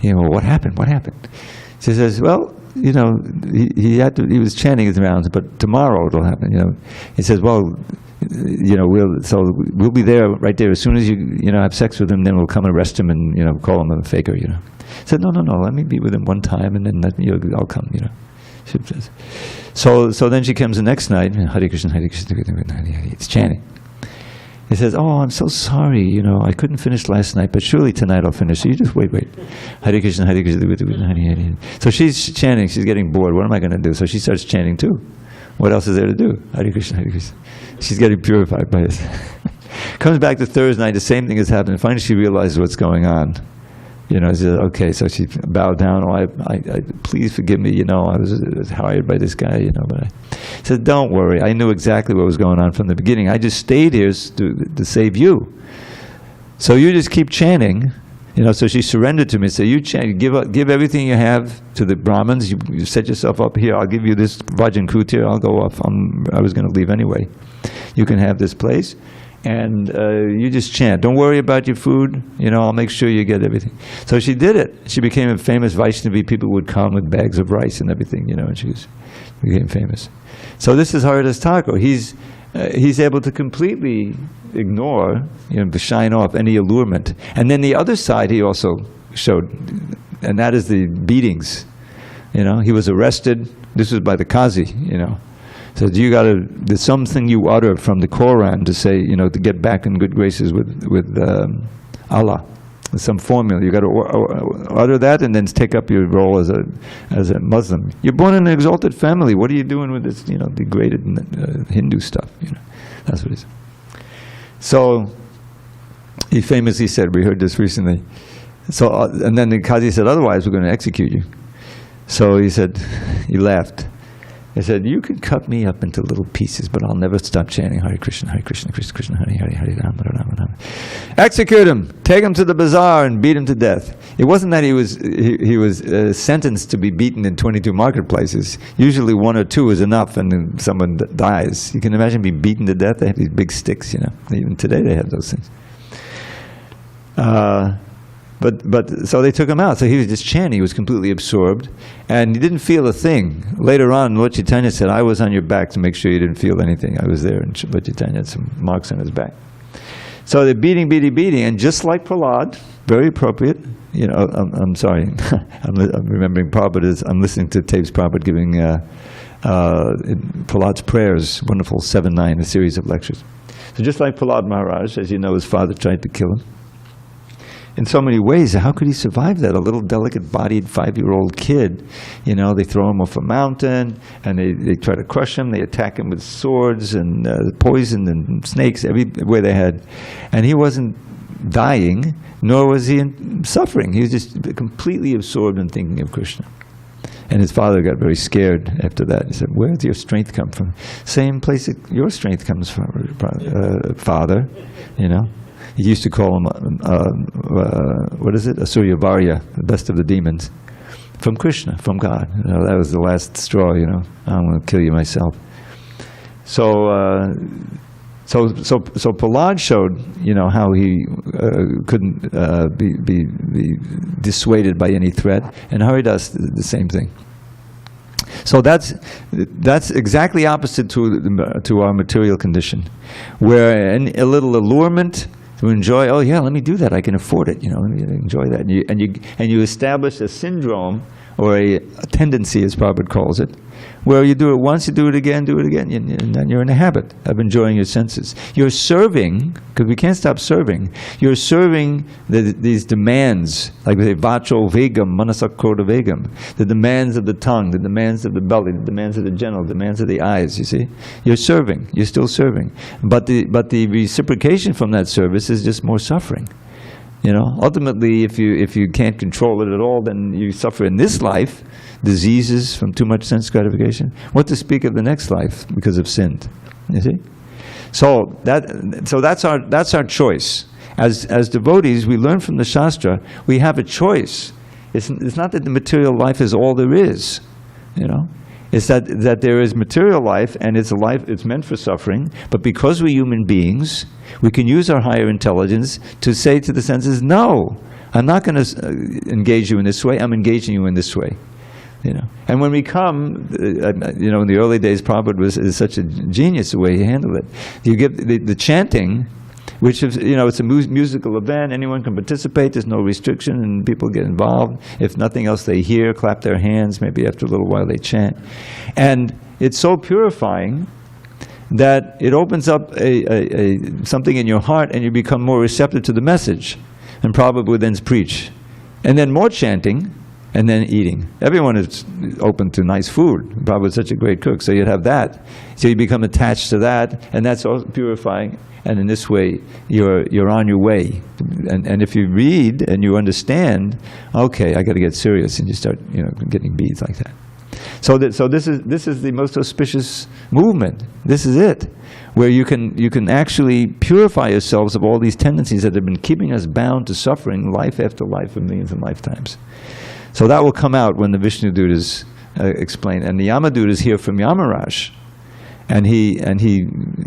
Well, what happened? What happened? She says, well, he was chanting his rounds, but tomorrow it'll happen, He says, well, we'll be there, right there. As soon as you have sex with him, then we'll come and arrest him and, call him a faker, He said, no, let me be with him one time and then I'll come, She says. So then she comes the next night, Hare Krishna, Hare Krishna, it's chanting. He says, oh, I'm so sorry, I couldn't finish last night, but surely tonight I'll finish. So you just wait. Hare Krishna, Hare Krishna, Hare Hare. So she's chanting, she's getting bored. What am I going to do? So she starts chanting too. What else is there to do? Hare Krishna, Hare Krishna. She's getting purified by this. Comes back to Thursday night, the same thing has happened. Finally she realizes what's going on. She said, okay, so she bowed down. Oh, I please forgive me, I was hired by this guy, but I said, don't worry, I knew exactly what was going on from the beginning. I just stayed here to save you. So you just keep chanting, so she surrendered to me. So you chant, give everything you have to the Brahmins, you set yourself up here, I'll give you this Vajan Kutir, I'll go off, I was going to leave anyway. You can have this place. And you just chant. Don't worry about your food. I'll make sure you get everything. So she did it. She became a famous Vaishnavi. People would come with bags of rice and everything, and she became famous. So this is Haridas Thakur. He's able to completely ignore, to shine off any allurement. And then the other side he also showed, and that is the beatings. He was arrested. This was by the Qazi, So there's something you utter from the Quran to say, to get back in good graces with Allah. There's some formula. You got to utter that and then take up your role as a Muslim. You're born in an exalted family. What are you doing with this, degraded Hindu stuff? That's what it is. So he famously said, we heard this recently. So and then the Qazi said, otherwise we're going to execute you. So he laughed. He said, you can cut me up into little pieces, but I'll never stop chanting Hare Krishna, Krishna Krishna, Hare Hare, Hare Rama, Rama Rama. Execute him, take him to the bazaar and beat him to death. It wasn't that he was sentenced to be beaten in 22 marketplaces. Usually 1 or 2 is enough and then someone dies. You can imagine being beaten to death. They have these big sticks, Even today they have those things. So they took him out. So he was just chanting. He was completely absorbed, and he didn't feel a thing. Later on, Lord Chaitanya said, "I was on your back to make sure you didn't feel anything. I was there." And Lord Chaitanya had some marks on his back. So they're beating, and just like Prahlad, very appropriate. You know, I'm sorry, I'm remembering Prabhupada. I'm listening to tapes Prabhupada giving Prahlad's prayers, wonderful 7-9, a series of lectures. So just like Prahlad Maharaj, as you know, his father tried to kill him. In so many ways, how could he survive that? A little delicate-bodied 5-year-old kid, you know, they throw him off a mountain, and they try to crush him, they attack him with swords and poison and snakes everywhere they had. And he wasn't dying, nor was he suffering. He was just completely absorbed in thinking of Krishna. And his father got very scared after that. He said, "Where did your strength come from?" Same place that your strength comes from, father, you know. He used to call him, what is it? Asurya-varya, the best of the demons. From Krishna, from God. You know, that was the last straw, you know. I'm going to kill you myself. So Prahlad showed, you know, how he couldn't be dissuaded by any threat. And Haridas did the same thing. So that's exactly opposite to our material condition, where a little allurement to enjoy. Oh yeah, let me do that. I can afford it. You know, let me enjoy that. And you establish a syndrome or a tendency, as Prabhupada calls it, where you do it once, you do it again, and then you're in a habit of enjoying your senses. You're serving, because we can't stop serving, you're serving these demands, like we say, vacho vegam, manasakroda vegam, the demands of the tongue, the demands of the belly, the demands of the genitals, the demands of the eyes, you see? You're serving, you're still serving. But the reciprocation from that service is just more suffering. You know, ultimately, if you can't control it at all, then you suffer in this life, diseases from too much sense gratification. What to speak of the next life because of sin? You see, so that's our choice. As devotees, we learn from the Shastra. We have a choice. It's not that the material life is all there is. You know, it's that there is material life, and it's a life. It's meant for suffering. But because we're human beings, we can use our higher intelligence to say to the senses, "No, I'm not going to engage you in this way. I'm engaging you in this way." You know, and when we come, you know, in the early days, Prabhupada is such a genius the way he handled it. You give the chanting, which is, you know, it's a musical event. Anyone can participate. There's no restriction, and people get involved. If nothing else, they hear, clap their hands. Maybe after a little while, they chant, and it's so purifying that it opens up something in your heart, and you become more receptive to the message. And Prabhupada would then preach, and then more chanting, and then eating. Everyone is open to nice food. Prabhupada was such a great cook, so you'd have that. So you become attached to that, and that's also purifying. And in this way, you're on your way. And if you read and you understand, okay, I got to get serious, and you start, you know, getting beads like that. So this is the most auspicious movement. This is it, where you can actually purify yourselves of all these tendencies that have been keeping us bound to suffering life after life for millions of lifetimes. So that will come out when the Vishnu Dutas explain. And the Yamadutas hear from Yamaraj, and he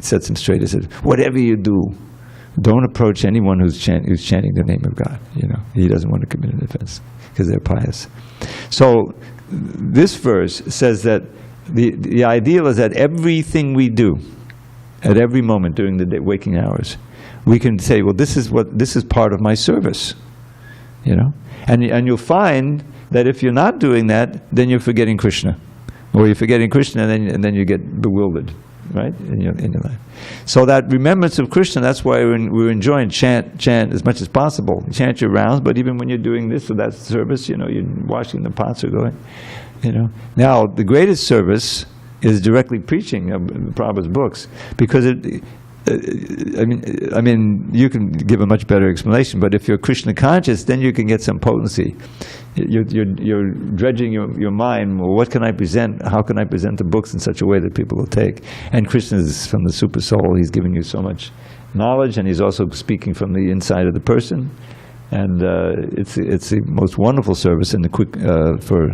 sets them straight. He says, "Whatever you do, don't approach anyone who's chanting the name of God." You know, he doesn't want to commit an offense because they're pious. So this verse says that the ideal is that everything we do, at every moment during the waking hours, we can say, "Well, this is part of my service." You know, and you'll find that if you're not doing that, then you're forgetting Krishna, or you're forgetting Krishna, and then you get bewildered, right, in your life. So that remembrance of Krishna, that's why we're enjoying chant as much as possible. Chant your rounds, but even when you're doing this or that service, you know, you're washing the pots or going, you know. Now, the greatest service is directly preaching of Prabhupada's books, because I mean, you can give a much better explanation, but if you're Krishna conscious, then you can get some potency. You're dredging your mind. Well, what can I present? How can I present the books in such a way that people will take? And Krishna is from the super soul. He's giving you so much knowledge, and he's also speaking from the inside of the person. And it's the most wonderful service and the quick for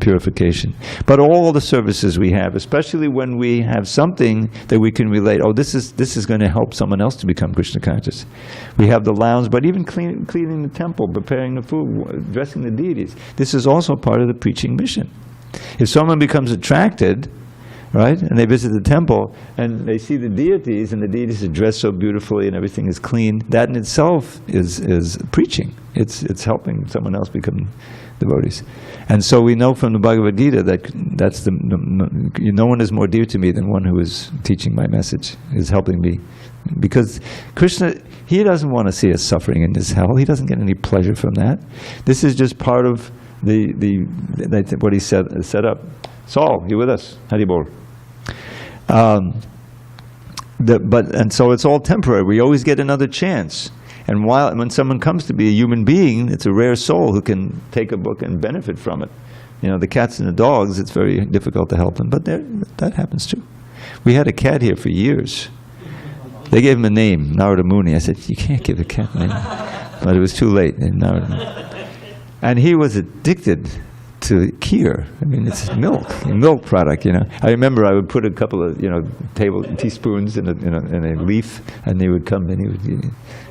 purification. But all the services we have, especially when we have something that we can relate. Oh, this is going to help someone else to become Krishna conscious. We have the lounge, but even cleaning the temple, preparing the food, dressing the deities. This is also part of the preaching mission. If someone becomes attracted, right, and they visit the temple and they see the deities, and the deities are dressed so beautifully and everything is clean, that in itself is preaching. It's helping someone else become devotees. And so we know from the Bhagavad-gita that no one is more dear to me than one who is teaching my message, is helping me. Because Krishna, he doesn't want to see us suffering in this hell. He doesn't get any pleasure from that. This is just part of what he set up. Saul, you with us? Haribol. And so it's all temporary. We always get another chance. And when someone comes to be a human being, it's a rare soul who can take a book and benefit from it. You know, the cats and the dogs, it's very difficult to help them. But that happens too. We had a cat here for years. They gave him a name, Narada Muni. I said, you can't give a cat a name. But it was too late. And he was addicted to kheer. I mean, it's a milk product, you know. I remember I would put a couple of, teaspoons in a leaf, and they would come, and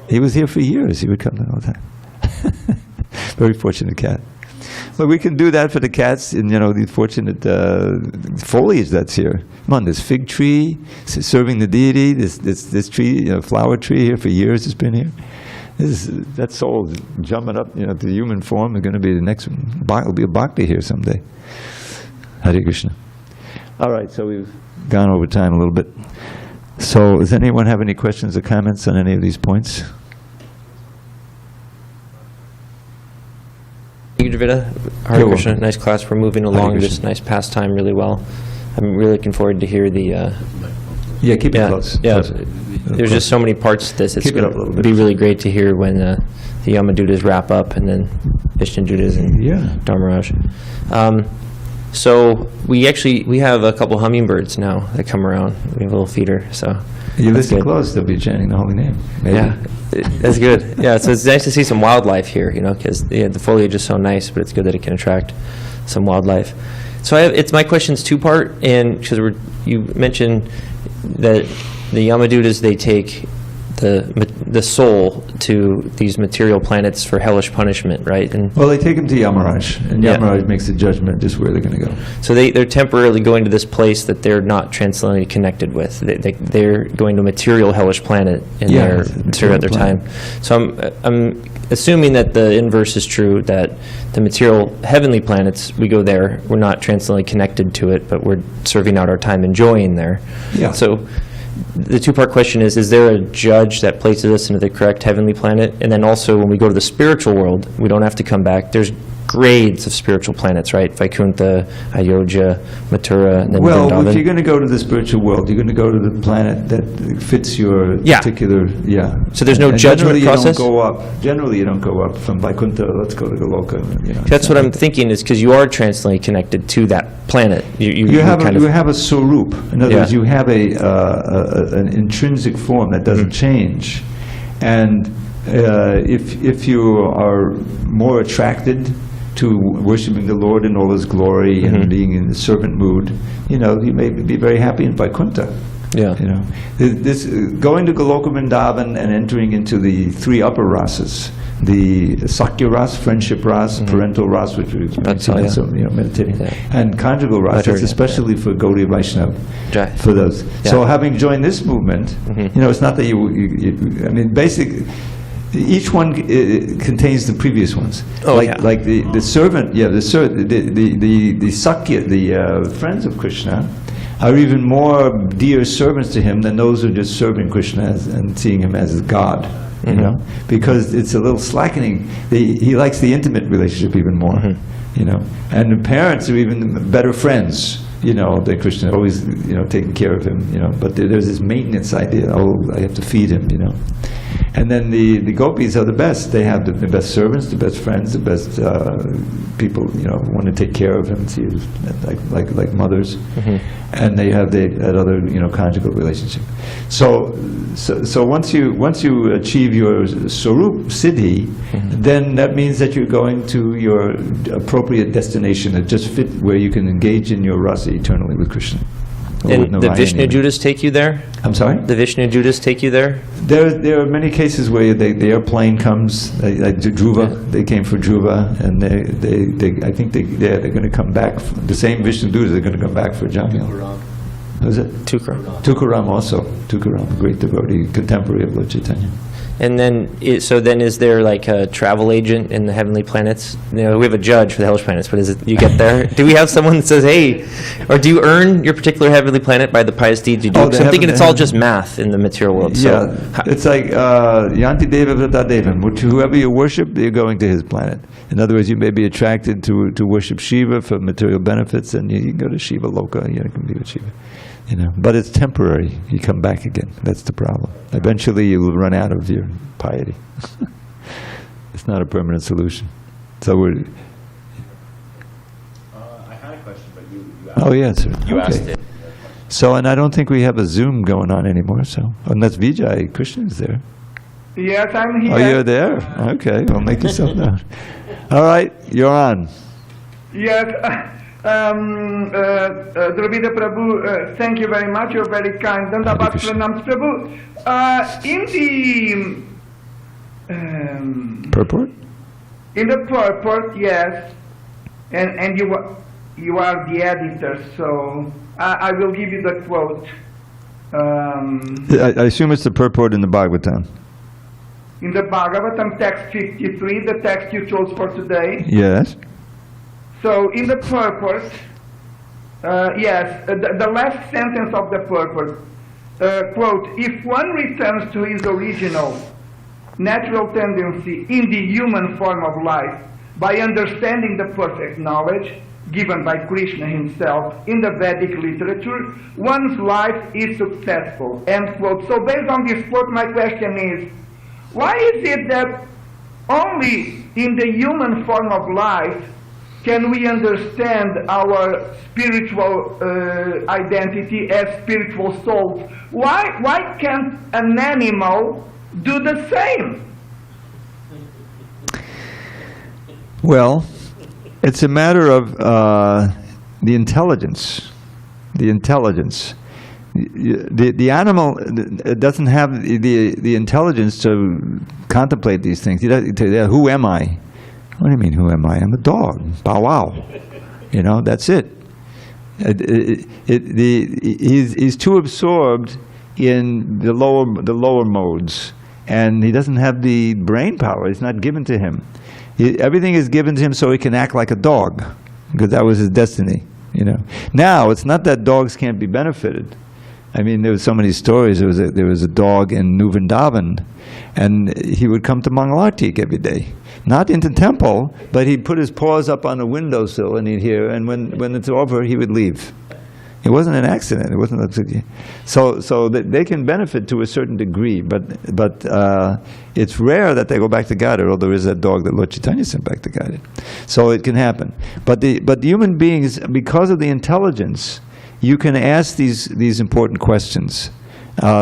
he was here for years. He would come all the time. Very fortunate cat. But we can do that for the cats, and the fortunate foliage that's here. Come on, this fig tree serving the deity. This tree, flower tree here for years has been here. That soul is jumping up, to human form. Is going to be the next one. It'll be a Bhakti here someday. Hare Krishna. All right, so we've gone over time a little bit. So, does anyone have any questions or comments on any of these points? HG Dravida, Hare Krishna. Nice class. We're moving along this nice pastime really well. I'm really looking forward to hear the. Keep it close. Yeah. Close. There's just so many parts to this. It's going to be really great to hear when the Yamadutas wrap up, and then Vishnudutas and Dharmaraj. So we have a couple hummingbirds now that come around. We have a little feeder. So you listen close, they'll be chanting the holy name. Maybe. Yeah, that's good. Yeah, so it's nice to see some wildlife here. Because the foliage is so nice, but it's good that it can attract some wildlife. So it's my question's two-part, and because you mentioned that the Yamadutas, they take the soul to these material planets for hellish punishment, right? Well, they take them to Yamaraj, and Yamaraj makes a judgment just where they're going to go. So they're temporarily going to this place that they're not transcendently connected with. They're going to a material hellish planet in throughout their time. So I'm assuming that the inverse is true, that the material heavenly planets, we go there, we're not transcendently connected to it, but we're serving out our time enjoying there. Yeah. So the two-part question is there a judge that places us into the correct heavenly planet? And then also, when we go to the spiritual world, we don't have to come back. There's grades of spiritual planets, right? Vaikuntha, Ayodhya, Mathura, and then Vrindavan. Well, if you're going to go to the spiritual world, you're going to go to the planet that fits your particular, So there's no judgment process? Generally, you don't go up from Vaikuntha, let's go to Goloka. That's what I'm thinking, is because you are transcendently connected to that planet. You have a swarup. In other words, you have an intrinsic form that doesn't change. And if you are more attracted to worshiping the Lord in all His glory and being in the servant mood, you may be very happy in Vaikuntha. Yeah. This going to Goloka Vrindavan and entering into the three upper rasas, the Sakya ras, friendship ras, parental ras, which we meditating, and conjugal rasas, especially for Gaudiya Vaishnava, for those. So having joined this movement, it's not that basically, each one contains the previous ones. Like the servant, the Sakya, the friends of Krishna, are even more dear servants to him than those who are just serving Krishna and seeing him as God. Because it's a little slackening. He likes the intimate relationship even more. And the parents are even better friends. That Krishna always taking care of him. But there's this maintenance idea. Oh, I have to feed him. And then the gopis are the best. They have the best servants, the best friends, the best people, want to take care of him, see, like mothers. And they have that other, conjugal relationship. So once you achieve your Swarup Siddhi, then that means that you're going to your appropriate destination that just fit where you can engage in your rasa eternally with Krishna. And the Vishnu Judas take you there? I'm sorry? The Vishnu Judas take you there? There are many cases where the airplane comes, like Dhruva, they came for Dhruva, and I think they're going to come back. The same Vishnu Judas, they're going to come back for Jamil. Who's it? Tukaram also. Tukaram, a great devotee, contemporary of Lord Chaitanya. And then, then is there like a travel agent in the heavenly planets? We have a judge for the hellish planets, but is it you get there? Do we have someone that says, hey, or do you earn your particular heavenly planet by the pious deeds you do? I'm thinking it's all just math in the material world. So it's like Yanti Deva Vrata Devam. Whoever you worship, you're going to his planet. In other words, you may be attracted to worship Shiva for material benefits, and you can go to Shiva Loka, you can be with Shiva. But it's temporary. You come back again. That's the problem. Eventually, you will run out of your piety. It's not a permanent solution. So we're. I had a question, but you asked. Oh yes, sir. You asked it. So, and I don't think we have a Zoom going on anymore. So, unless Vijay Krishna is there. Yes, I'm here. Oh, you're there. Okay, well, make yourself known. All right, you're on. Yes. Dravida Prabhu, thank you very much. You're very kind. Dandavat Pranams Prabhu. In the purport? In the purport, yes. And you are the editor, so I will give you the quote. I assume it's the purport in the Bhagavatam. In the Bhagavatam, text 53, the text you chose for today. Yes. So, in the purport, the last sentence of the purport, quote, if one returns to his original natural tendency in the human form of life by understanding the perfect knowledge given by Krishna himself in the Vedic literature, one's life is successful, end quote. So, based on this quote, my question is, why is it that only in the human form of life can we understand our spiritual identity as spiritual souls? Why can't an animal do the same? Well, it's a matter of the intelligence. The intelligence. The animal doesn't have the intelligence to contemplate these things. Who am I? What do you mean, who am I? I'm a dog. Bow wow. That's it. He's too absorbed in the lower modes, and he doesn't have the brain power. It's not given to him. Everything is given to him so he can act like a dog, because that was his destiny. Now, it's not that dogs can't be benefited. I mean, there were so many stories. There was a dog in New Vrindavan, and he would come to Mangalartik every day. Not in the temple, but he'd put his paws up on the windowsill and he'd hear, and when it's over, he would leave. It wasn't an accident. It wasn't so that they can benefit to a certain degree, but it's rare that they go back to Gadar, although there is that dog that Lord Chaitanya sent back to Gadar. So it can happen. But the human beings, because of the intelligence, you can ask these important questions.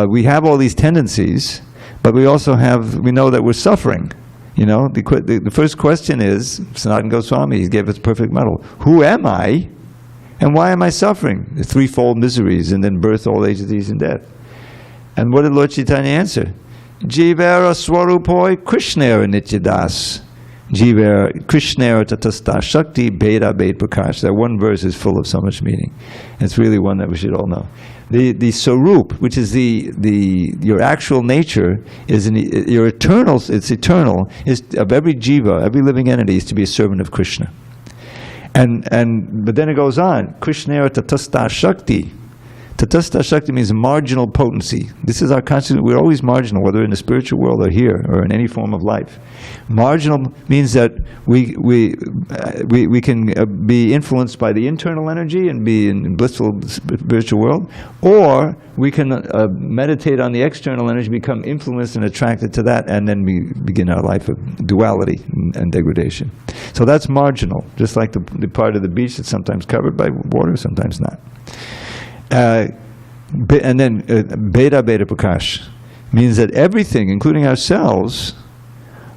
We have all these tendencies, but we know that we're suffering. The first question is, Sanatana Goswami, he gave us perfect model. Who am I, and why am I suffering? The threefold miseries, and then birth, old age, disease, and death. And what did Lord Chaitanya answer? Jivera swarupoi krishnera nityadas. Jivera krishnera tatasta shakti beda bed prakash. That one verse is full of so much meaning. It's really one that we should all know. The sarup, which is your actual nature, is your eternal. It's eternal. Is of every jiva, every living entity, is to be a servant of Krishna. But then it goes on. Krishnera tatasta shakti. Tatastha Shakti means marginal potency. This is our consciousness. We're always marginal, whether in the spiritual world or here, or in any form of life. Marginal means that we can be influenced by the internal energy and be in blissful spiritual world, or we can meditate on the external energy, become influenced and attracted to that, and then we begin our life of duality and degradation. So that's marginal, just like the part of the beach that's sometimes covered by water, sometimes not. And then Beta Prakash means that everything, including ourselves,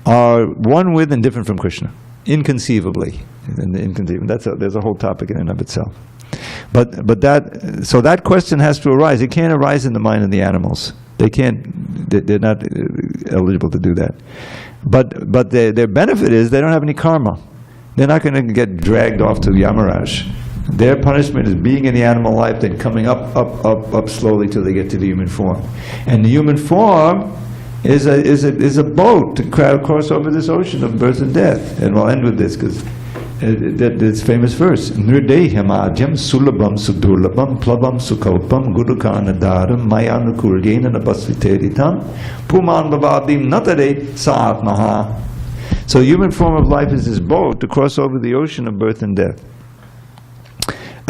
are one with and different from Krishna, inconceivably. There's a whole topic in and of itself. But that question has to arise. It can't arise in the mind of the animals. They're not eligible to do that. But their benefit is they don't have any karma. They're not going to get dragged off to Yamaraj. Their punishment is being in the animal life, then coming up slowly till they get to the human form. And the human form is a boat to cross over this ocean of birth and death. And we'll end with this because this famous verse: Nrideham adyam sulabam sudurlabam plabam sukopam gurukanadaram mayanukuryena nabasviteritam puman bhavadim natare saatmaha. So the human form of life is this boat to cross over the ocean of birth and death.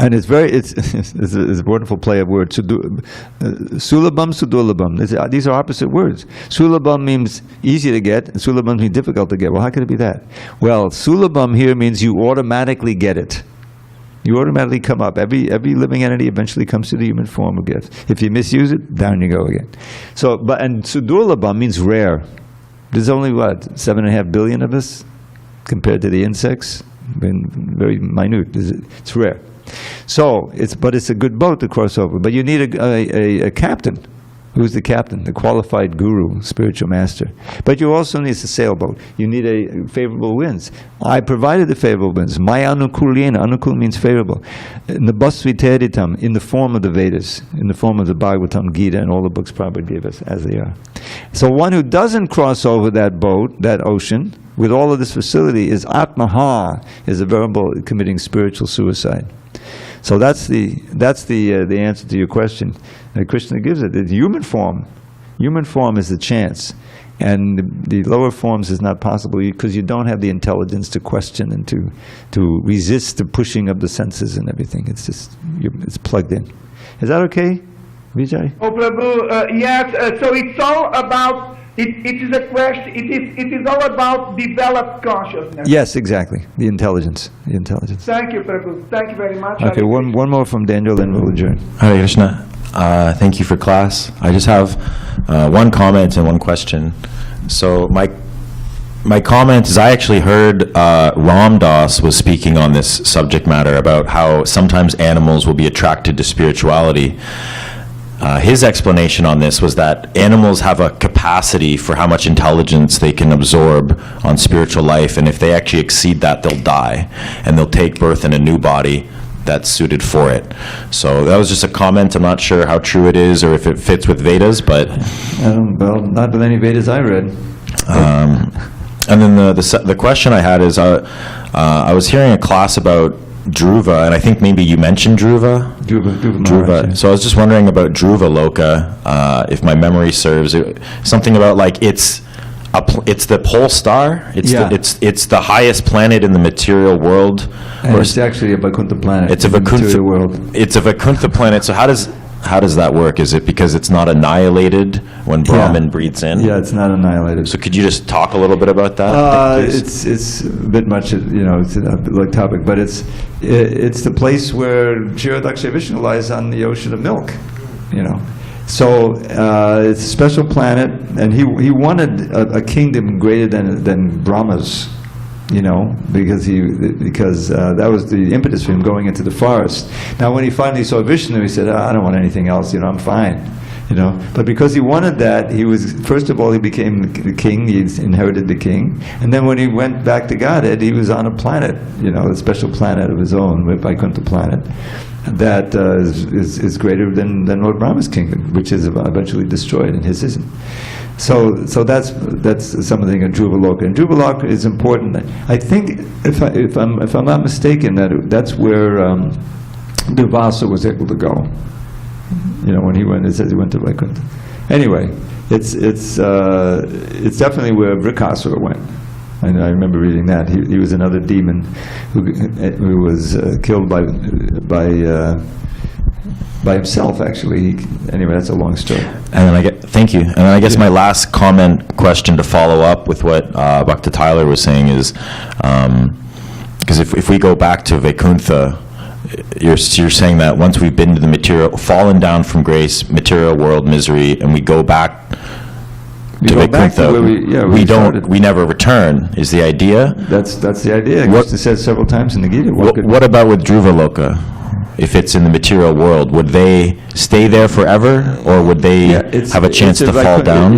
And it's a wonderful play of words. Sulabam, sudurlabam. These are opposite words. Sulabam means easy to get, and sulabam means difficult to get. Well, how could it be that? Well, sulabam here means you automatically get it. You automatically come up. Every living entity eventually comes to the human form of gift. If you misuse it, down you go again. And sudurlabam means rare. There's only, 7.5 billion of us compared to the insects? Very minute. It's rare. So, it's a good boat to cross over. But you need a captain. Who's the captain? The qualified guru, spiritual master. But you also need a sailboat. You need a favorable winds. I provided the favorable winds. Maya anukulyena. Anukul means favorable. Nabasviteritam, in the form of the Vedas, in the form of the Bhagavatam, Gita, and all the books Prabhupada gave us as they are. So one who doesn't cross over that boat, that ocean, with all of this facility, is atmaha, is a veritable committing spiritual suicide. So that's the answer to your question. Krishna gives it. The human form is the chance, and the lower forms is not possible because you don't have the intelligence to question and to resist the pushing of the senses and everything. It's just it's plugged in. Is that okay, Vijay? Oh, Prabhu, yes. So it's all about. It is a question. It is all about developed consciousness. Yes, exactly. The intelligence. Thank you, Prabhu. Thank you very much. Okay, one more from Daniel, then we'll adjourn. Hare Krishna. Thank you for class. I just have one comment and one question. So my comment is I actually heard Ram Dass was speaking on this subject matter about how sometimes animals will be attracted to spirituality. His explanation on this was that animals have a capacity for how much intelligence they can absorb on spiritual life, and if they actually exceed that, they'll die, and they'll take birth in a new body that's suited for it. So that was just a comment. I'm not sure how true it is or if it fits with Vedas, but... Well, not with any Vedas I read. And then the question I had is, I was hearing a class about Dhruva, and I think maybe you mentioned Dhruva. Dhruva. So I was just wondering about Dhruva Loka, if my memory serves. Something about like it's the pole star. It's the highest planet in the material world. And it's actually a Vaikuntha planet. It's a Vaikuntha world. It's a Vaikuntha planet. So how does that work? Is it because it's not annihilated when Brahman breathes in? Yeah, it's not annihilated. So could you just talk a little bit about that? It's a bit much, it's a big topic, but it's the place where Kshirodaksha Vishnu lies on the ocean of milk, So it's a special planet, and he wanted a kingdom greater than Brahma's. Because that was the impetus for him going into the forest. Now, when he finally saw Vishnu, he said, I don't want anything else, I'm fine. But because he wanted that, first of all, he became the king, he inherited the king. And then when he went back to Godhead, he was on a planet, a special planet of his own, the Vaikuntha planet, that is greater than Lord Brahma's kingdom, which is eventually destroyed, and his isn't. So that's something in Dhruva Loka. And Dhruva Loka is important. I think, if I'm not mistaken, that's where Durvasa was able to go. when he went, it says he went to Vaikuntha. Anyway, it's definitely where Vrikasura went. And I remember reading that. He was another demon who was killed by himself, actually. Anyway, that's a long story. And then thank you. And then I guess my last question to follow up with what Bhakti Tyler was saying is, because if we go back to Vaikuntha, you're saying that once we've been to the fallen down from grace, material world misery, and we go back to Vaikuntha, we never return, is the idea? That's the idea. Krishna says several times in the Gita. What about with Dhruvaloka? If it's in the material world, would they stay there forever, or would they have a chance to fall down?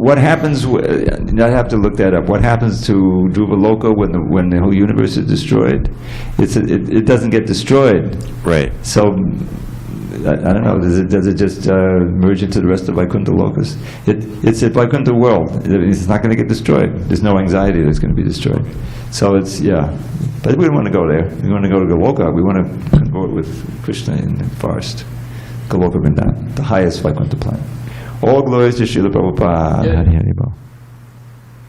What happens? I have to look that up. What happens to Dhruvaloka when the whole universe is destroyed? It doesn't get destroyed. Right. So I don't know. Does it just merge into the rest of Vaikuntha Lokas? It's a Vaikuntha world. It's not going to get destroyed. There's no anxiety that it's going to be destroyed. So but we don't want to go there. We want to go to Goloka. We want to convert with Krishna in the forest. Goloka Vrindavan, the highest Vaikuntha planet. All glories to Srila Prabhupada. Yeah. Hari Hari Bol.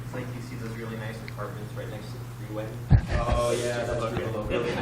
It's like you see those really nice apartments right next to the freeway. Oh yeah, that's really nice.